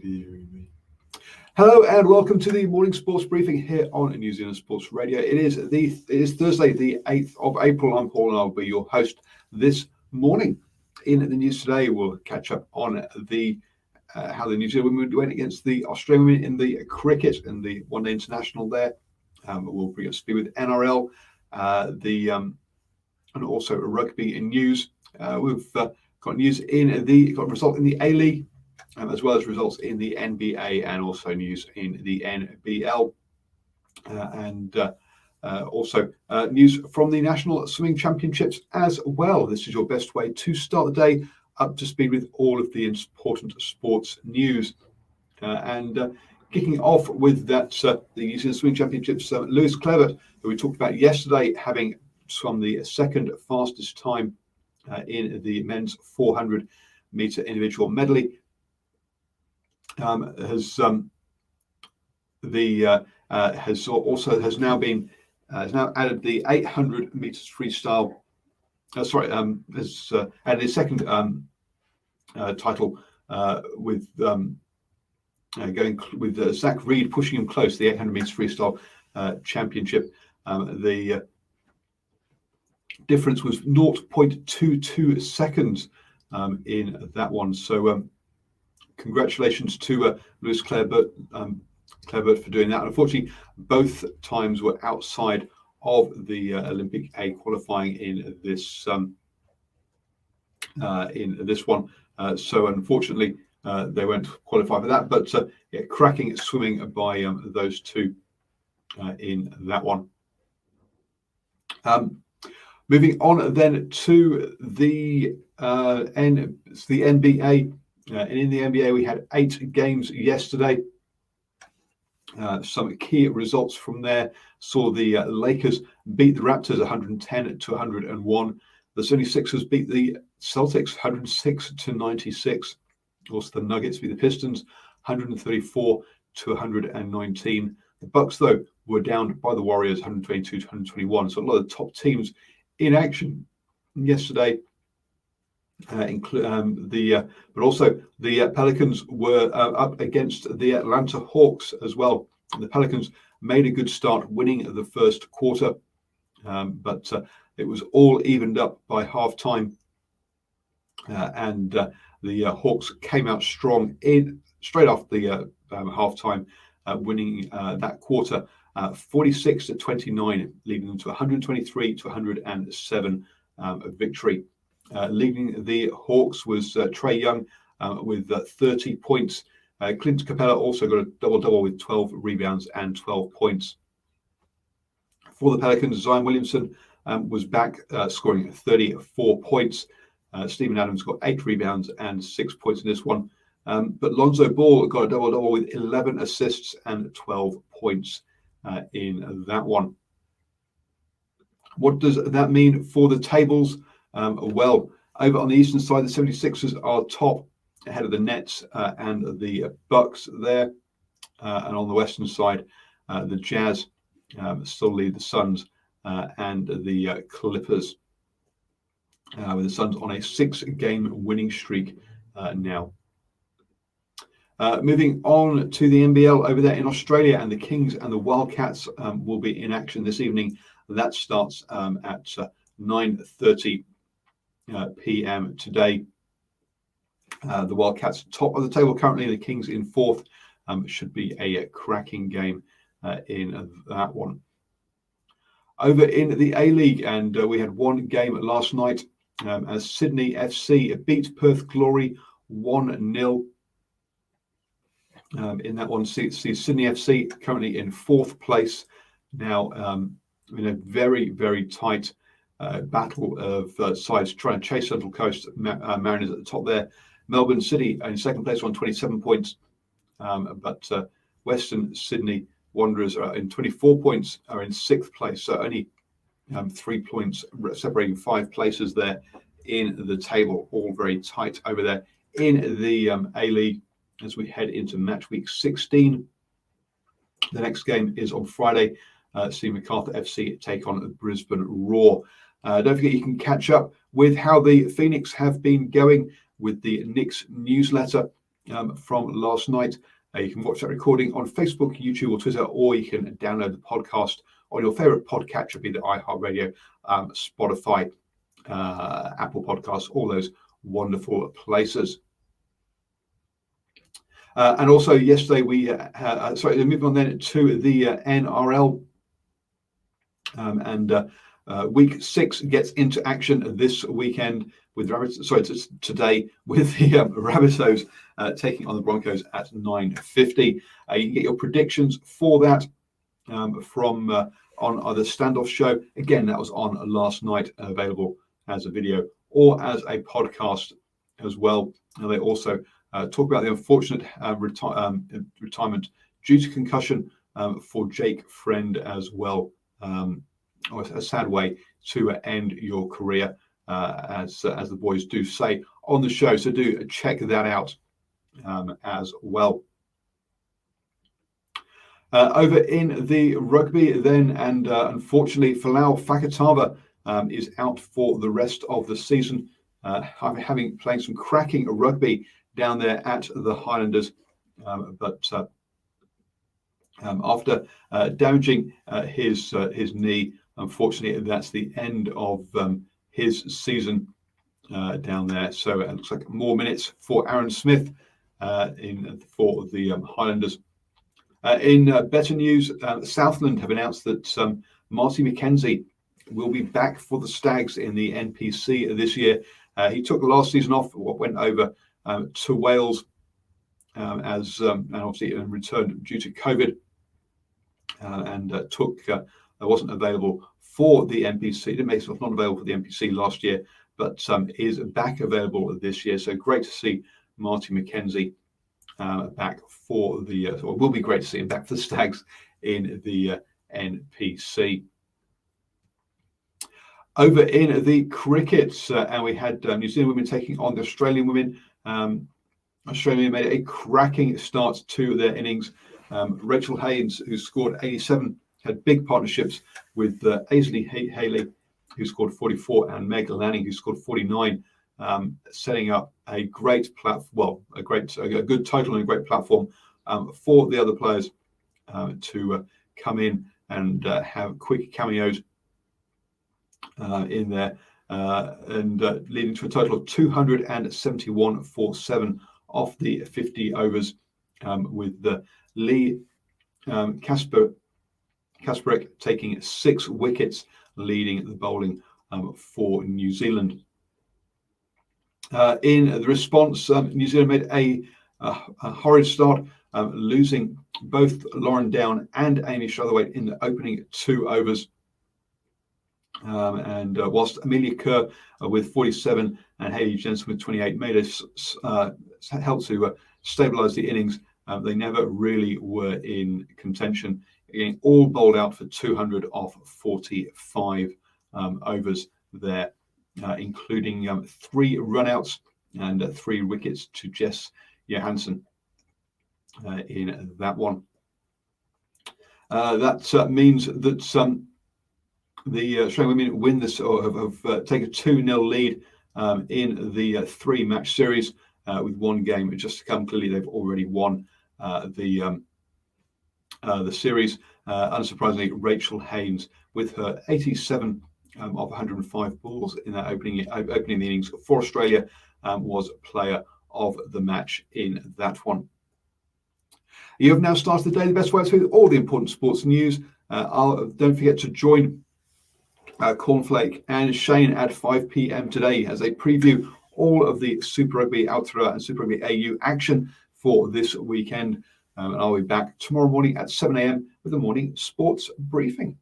Hello and welcome to the morning sports briefing here on New Zealand Sports Radio. It is Thursday, the 8th of April. I'm Paul and I'll be your host this morning. In the news today, we'll catch up on the how the New Zealand women went against the Australian women in the cricket and the one-day international there. We'll bring up to speed with NRL, and also rugby in news. We've got news got a result in the A-League. As well as results in the NBA and also news in the NBL. Also news from the National Swimming Championships as well. This is your best way to start the day up to speed with all of the important sports news. Kicking off with that, the New Zealand Swimming Championships, Lewis Clevert, who we talked about yesterday, having swum the second fastest time in the men's 400 meter individual medley. Has now added the 800 meters freestyle. Has added his second title with going with Zach Reed pushing him close to the 800 meters freestyle championship. The difference was 0.22 seconds in that one. So. Congratulations to Lewis Clevert for doing that. Unfortunately, both times were outside of the Olympic A qualifying in this one. So unfortunately, they won't qualify for that. But cracking swimming by those two in that one. Moving on then to the NBA. And in the NBA, we had 8 games yesterday. Some key results from there saw the Lakers beat the Raptors 110-101. The 76ers beat the Celtics 106-96. Also, the Nuggets beat the Pistons 134-119. The Bucks, though, were down by the Warriors 122-121. So a lot of the top teams in action yesterday. But also the Pelicans were up against the Atlanta Hawks as well. The Pelicans made a good start, winning the first quarter, but it was all evened up by halftime, and the Hawks came out strong straight off the halftime, winning that quarter 46-29, leading them to 123-107 victory. Leading the Hawks was Trae Young with 30 points. Clint Capella also got a double-double with 12 rebounds and 12 points. For the Pelicans, Zion Williamson was back, scoring 34 points. Steven Adams got 8 rebounds and 6 points in this one. But Lonzo Ball got a double-double with 11 assists and 12 points in that one. What does that mean for the tables? Well, over on the eastern side, the 76ers are top ahead of the Nets and the Bucks there. And on the western side, the Jazz still lead the Suns and the Clippers, with the Suns on a 6-game winning streak now. Moving on to the NBL over there in Australia, and the Kings and the Wildcats will be in action this evening. That starts at 9:30 p.m. today. The Wildcats top of the table currently, the Kings in 4th. Should be a cracking game in that one. Over in the A-League, and we had one game last night as Sydney FC beat Perth Glory 1-0. In that one, see Sydney FC currently in 4th place now, in a very, very tight battle of sides trying to chase Central Coast Mariners at the top there. Melbourne City in 2nd place on 27 points, but Western Sydney Wanderers are in 24 points, are in 6th place, so only 3 points separating 5 places there in the table. All very tight over there in the A-League as we head into match week 16. The next game is on Friday. See MacArthur FC take on Brisbane Roar. Don't forget you can catch up with how the Phoenix have been going with the Knicks newsletter from last night. You can watch that recording on Facebook, YouTube, or Twitter, or you can download the podcast on your favorite podcatcher, be it iHeartRadio, Spotify, Apple Podcasts, all those wonderful places. And also yesterday moving on then to the NRL, Week 6 gets into action this weekend with today with the Rabbitohs taking on the Broncos at 9:50. You can get your predictions for that from on the Standoff show. Again, that was on last night, available as a video or as a podcast as well. And they also talk about the unfortunate retirement due to concussion for Jake Friend as well. A sad way to end your career, as the boys do say on the show. So do check that out as well. Over in the rugby then, and unfortunately Folau Fakatava is out for the rest of the season, having playing some cracking rugby down there at the Highlanders, but after damaging his knee, unfortunately that's the end of his season down there. So it looks like more minutes for Aaron Smith for the Highlanders. In better news, Southland have announced that Marty McKenzie will be back for the Stags in the NPC this year. He took last season off, went over to Wales and obviously returned due to COVID, and wasn't available for the NPC. Didn't make himself not available for the NPC last year, but is back available this year. So great to see Marty McKenzie back for the. It will be great to see him back for the Stags in the NPC. Over in the cricket, and we had New Zealand women taking on the Australian women. Australia made a cracking start to their innings. Rachel Haynes, who scored 87, had big partnerships with Aisley Haley, who scored 44, and Meg Lanning, who scored 49, setting up a great a good total and a great platform for the other players to come in and have quick cameos in there, and leading to a total of 271 for 7 off the 50 overs, with Lee Kasperek taking 6 wickets, leading the bowling for New Zealand. In the response, New Zealand made a horrid start, losing both Lauren Down and Amy Shutherwaite in the opening 2 overs. And whilst Amelia Kerr with 47 and Hayley Jensen with 28 made us help to stabilise the innings, they never really were in contention, getting all bowled out for 200 off 45 overs there, including 3 runouts and 3 wickets to Jess Johansson in that one. That means that the Australian women win this, or have taken a 2-0 lead in the 3-match series, with 1 game just to come. Clearly, they've already won the series. Unsurprisingly, Rachel Haynes with her 87 of 105 balls in that opening innings for Australia was player of the match in that one. You have now started the day the best way with all the important sports news. Don't forget to join Cornflake and Shane at 5 p.m. today as they preview all of the Super Rugby Aotearoa and Super Rugby AU action for this weekend. And I'll be back tomorrow morning at 7 a.m. with the morning sports briefing.